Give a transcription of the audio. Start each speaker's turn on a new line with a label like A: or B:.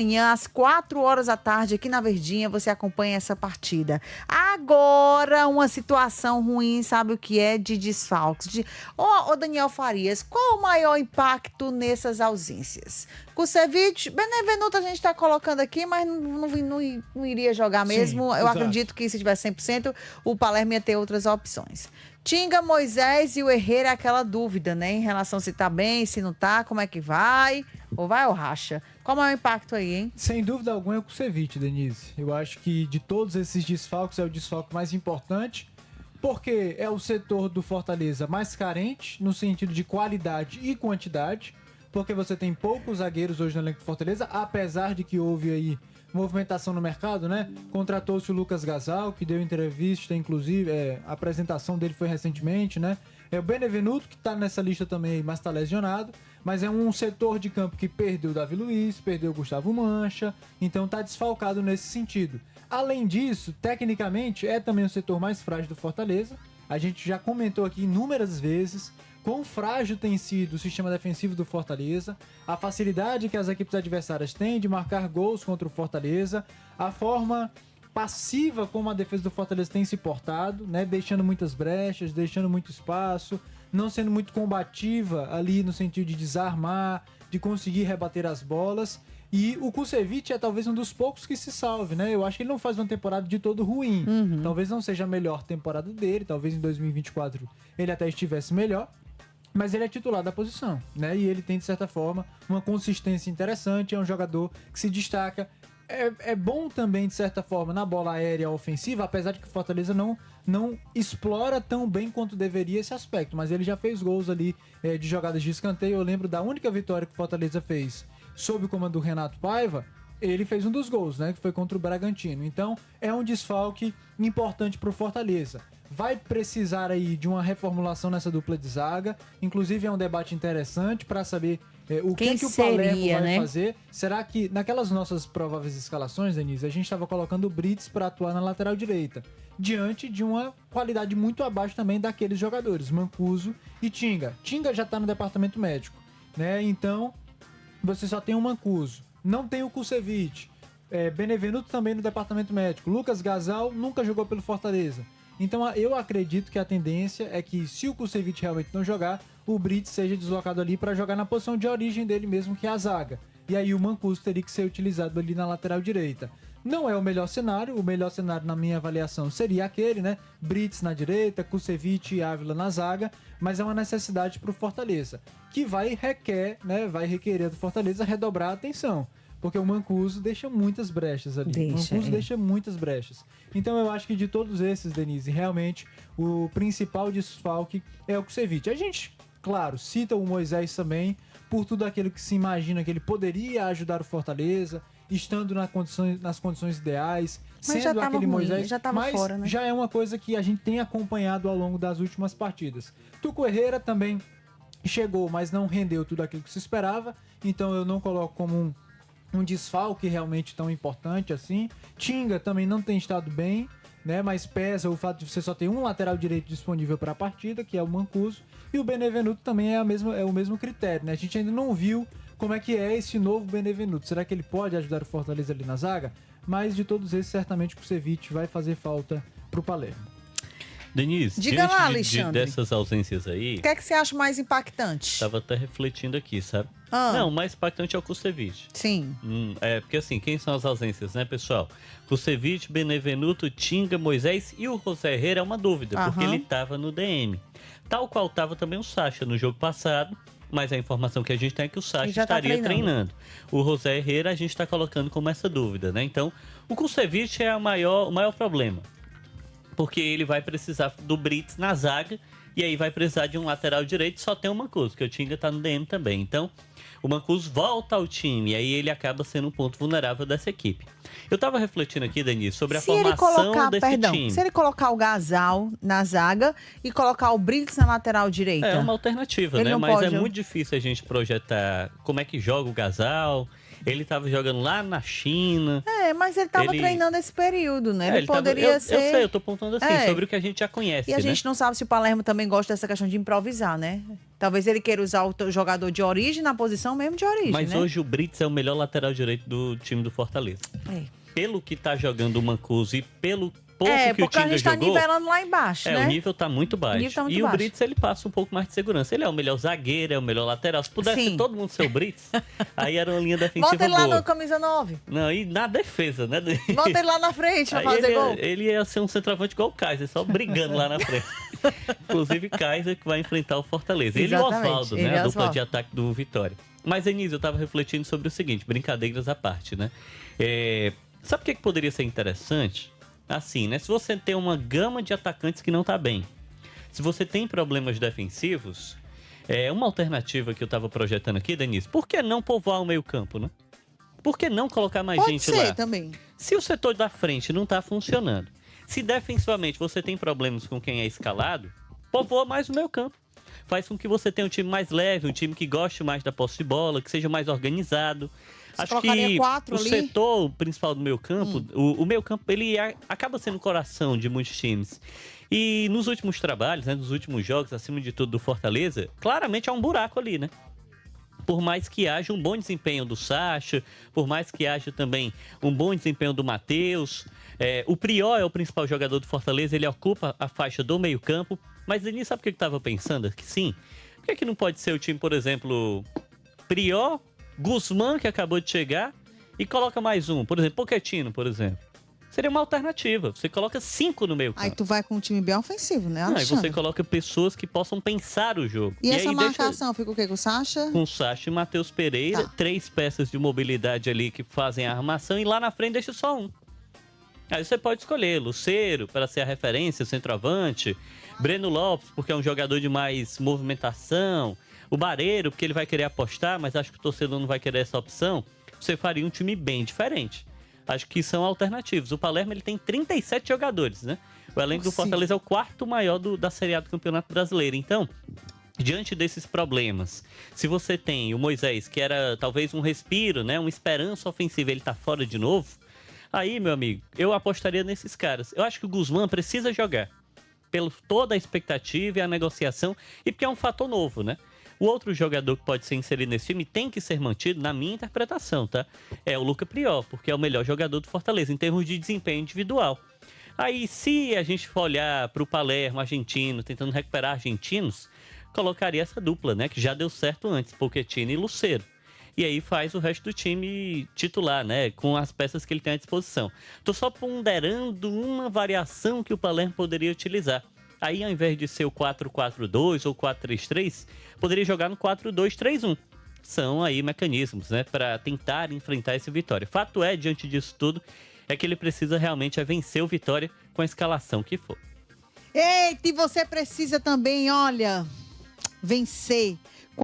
A: Amanhã, às 4 horas da tarde, aqui na Verdinha, você acompanha essa partida. Agora, uma situação ruim, sabe o que é? De desfalques. Ô, Daniel Farias, qual o maior impacto nessas ausências? Kusevich, Benevenuto a gente está colocando aqui, mas não iria jogar mesmo.
B: Sim,
A: Eu
B: exato.
A: acredito que se tivesse 100%, o Palermo ia ter outras opções. Tinga, Moisés e o Herrera é aquela dúvida, né? Em relação se tá bem, se não tá, como é que vai? Ou vai ou racha? Qual é o impacto aí, hein?
B: Sem dúvida alguma é o Kusevich, Denise. Eu acho que de todos esses desfalques é o desfalque mais importante, porque é o setor do Fortaleza mais carente, no sentido de qualidade e quantidade, porque você tem poucos zagueiros hoje no elenco do Fortaleza, apesar de que houve aí movimentação no mercado, né? Contratou-se o Lucas Gasal, que deu entrevista, inclusive, a apresentação dele foi recentemente, né? É o Benevenuto, que tá nessa lista também, mas tá lesionado. Mas é um setor de campo que perdeu o Davi Luiz, perdeu o Gustavo Mancha, então tá desfalcado nesse sentido. Além disso, tecnicamente, é também o setor mais frágil do Fortaleza. A gente já comentou aqui inúmeras vezes quão frágil tem sido o sistema defensivo do Fortaleza, a facilidade que as equipes adversárias têm de marcar gols contra o Fortaleza, a forma passiva como a defesa do Fortaleza tem se portado, né, deixando muitas brechas, deixando muito espaço, não sendo muito combativa ali no sentido de desarmar, de conseguir rebater as bolas. E o Kusevich é talvez um dos poucos que se salve, né? Eu acho que ele não faz uma temporada de todo ruim. Talvez não seja a melhor temporada dele, talvez em 2024 ele até estivesse melhor. Mas ele é titular da posição, né? E ele tem, de certa forma, uma consistência interessante, é um jogador que se destaca. É bom também, de certa forma, na bola aérea ofensiva, apesar de que o Fortaleza não explora tão bem quanto deveria esse aspecto. Mas ele já fez gols ali de jogadas de escanteio. Eu lembro da única vitória que o Fortaleza fez sob o comando do Renato Paiva, ele fez um dos gols, né? Que foi contra o Bragantino. Então, é um desfalque importante para o Fortaleza. Vai precisar aí de uma reformulação nessa dupla de zaga. Inclusive, é um debate interessante para saber o que o Palermo vai fazer. Será que, naquelas nossas prováveis escalações, Denise, a gente estava colocando o Brits para atuar na lateral direita, diante de uma qualidade muito abaixo também daqueles jogadores, Mancuso e Tinga. Tinga já está no departamento médico, né? Então, você só tem o Mancuso. Não tem o Kusevich. Benevenuto também no departamento médico. Lucas Gasal nunca jogou pelo Fortaleza. Então eu acredito que a tendência é que, se o Kusevich realmente não jogar, o Brits seja deslocado ali para jogar na posição de origem dele mesmo, que é a zaga. E aí o Mancuso teria que ser utilizado ali na lateral direita. Não é o melhor cenário na minha avaliação seria aquele, né? Brits na direita, Kusevich e Ávila na zaga, mas é uma necessidade para o Fortaleza, que vai requerer do Fortaleza redobrar a atenção. Porque o Mancuso deixa muitas brechas ali. Deixa muitas brechas. Então eu acho que de todos esses, Denise, realmente o principal desfalque é o Kusevich. A gente, claro, cita o Moisés também, por tudo aquilo que se imagina que ele poderia ajudar o Fortaleza, estando nas condições ideais,
A: mas
B: sendo aquele ruim, Moisés,
A: mas fora, né?
B: Já é uma coisa que a gente tem acompanhado ao longo das últimas partidas. Tuco Herrera também chegou, mas não rendeu tudo aquilo que se esperava, então eu não coloco como um desfalque realmente tão importante assim. Tinga também não tem estado bem, né? Mas pesa o fato de você só ter um lateral direito disponível para a partida, que é o Mancuso, e o Benevenuto também é o mesmo critério, né? A gente ainda não viu como é que é esse novo Benevenuto. Será que ele pode ajudar o Fortaleza ali na zaga? Mas de todos esses, certamente o Kusevich vai fazer falta pro Palermo.
C: Denise,
A: diga lá, Alexandre,
C: dessas ausências aí...
A: O que é que você acha mais impactante?
C: Tava até refletindo aqui, sabe? Não, o mais impactante é o Kusevich.
A: Sim.
C: Porque assim, quem são as ausências, né, pessoal? Kusevich, Benevenuto, Tinga, Moisés e o José Herrera é uma dúvida, porque ele tava no DM. Tal qual tava também o Sacha no jogo passado, mas a informação que a gente tem é que o Sacha estaria treinando. O José Herrera a gente tá colocando como essa dúvida, né? Então, o Kusevich é o maior problema, porque ele vai precisar do Brits na zaga, e aí vai precisar de um lateral direito, só tem o Mancuso, que o Tinga tá no DM também. Então, o Mancuso volta ao time, e aí ele acaba sendo um ponto vulnerável dessa equipe. Eu tava refletindo aqui, Denise, sobre a formação desse time.
A: Se ele colocar o Gasal na zaga e colocar o Brits na lateral direita.
C: É uma alternativa, né? Mas é muito difícil a gente projetar como é que joga o Gasal. Ele tava jogando lá na China.
A: Mas ele tava treinando esse período, né? Ele poderia ser...
C: Eu sei, eu tô apontando assim, sobre o que a gente já conhece,
A: E a gente não sabe se o Palermo também gosta dessa questão de improvisar, né? Talvez ele queira usar o jogador de origem na posição mesmo de origem,
C: Mas
A: né?
C: hoje o Brits é o melhor lateral direito do time do Fortaleza. Pelo que tá jogando o Mancuso e pelo pouco que o
A: porque a
C: Tinga
A: gente tá
C: jogou...
A: nivelando lá embaixo, né?
C: O nível tá muito baixo.
A: O
C: Brits, ele passa um pouco mais de segurança. Ele é o melhor zagueiro, é o melhor lateral. Se pudesse todo mundo ser o Brits, aí era uma linha defensiva
A: Bota ele lá
C: boa.
A: no camisa 9.
C: Não, e na defesa, né?
A: Bota ele lá na frente pra fazer gol.
C: Ele ia ser um centroavante igual o Kaiser, só brigando lá na frente. Inclusive, Kaiser que vai enfrentar o Fortaleza. Ele e o Oswaldo, né? A dupla de ataque do Vitória. Mas, Denise, eu tava refletindo sobre o seguinte, brincadeiras à parte, né? Sabe o que poderia ser interessante? Assim, né? Se você tem uma gama de atacantes que não tá bem, se você tem problemas defensivos, uma alternativa que eu tava projetando aqui, Denise, por que não povoar o meio-campo, né? Por que não colocar mais gente lá?
A: Pode ser também.
C: Se o setor da frente não tá funcionando, se defensivamente você tem problemas com quem é escalado, povoa mais o meio-campo. Faz com que você tenha um time mais leve, um time que goste mais da posse de bola, que seja mais organizado. Acho que o setor principal do meio-campo, o meio-campo, ele acaba sendo o coração de muitos times. E nos últimos trabalhos, né, nos últimos jogos, acima de tudo do Fortaleza, claramente há um buraco ali, né? Por mais que haja um bom desempenho do Sacha, por mais que haja também um bom desempenho do Matheus, o Prior é o principal jogador do Fortaleza, ele ocupa a faixa do meio-campo. Mas, Denise, sabe o que eu estava pensando? Que sim. Por que não pode ser o time, por exemplo, Prior, Guzmán, que acabou de chegar, e coloca mais um? Por exemplo, Pochettino, por exemplo. Seria uma alternativa. Você coloca 5 no meio campo.
A: Aí tu vai com um time bem ofensivo, né,
C: Alexandre? Aí você coloca pessoas que possam pensar o jogo.
A: E essa marcação fica o quê? Com o Sacha?
C: Com o Sacha e Matheus Pereira. 3 peças de mobilidade ali que fazem a armação. E lá na frente deixa só um. Aí você pode escolher Lucero para ser a referência, centroavante. Breno Lopes, porque é um jogador de mais movimentação. O Bareiro, porque ele vai querer apostar, mas acho que o torcedor não vai querer essa opção. Você faria um time bem diferente. Acho que são alternativos. O Palermo, ele tem 37 jogadores, né? O elenco do Fortaleza é o 4º maior da Série A do Campeonato Brasileiro. Então, diante desses problemas, se você tem o Moisés, que era talvez um respiro, né? Uma esperança ofensiva, ele tá fora de novo. Aí, meu amigo, eu apostaria nesses caras. Eu acho que o Guzmán precisa jogar. Pelo toda a expectativa e a negociação, e porque é um fator novo, né? O outro jogador que pode ser inserido nesse time tem que ser mantido, na minha interpretação, tá? É o Luca Prior, porque é o melhor jogador do Fortaleza, em termos de desempenho individual. Aí, se a gente for olhar para o Palermo, argentino, tentando recuperar argentinos, colocaria essa dupla, né? Que já deu certo antes, Pochettino e Lucero. E aí faz o resto do time titular, né? Com as peças que ele tem à disposição. Tô só ponderando uma variação que o Palermo poderia utilizar. Aí, ao invés de ser o 4-4-2 ou 4-3-3, poderia jogar no 4-2-3-1. São aí mecanismos, né? Para tentar enfrentar esse Vitória. Fato é, diante disso tudo, é que ele precisa realmente vencer o Vitória com a escalação que for.
A: Eita, e você precisa também, olha, vencer.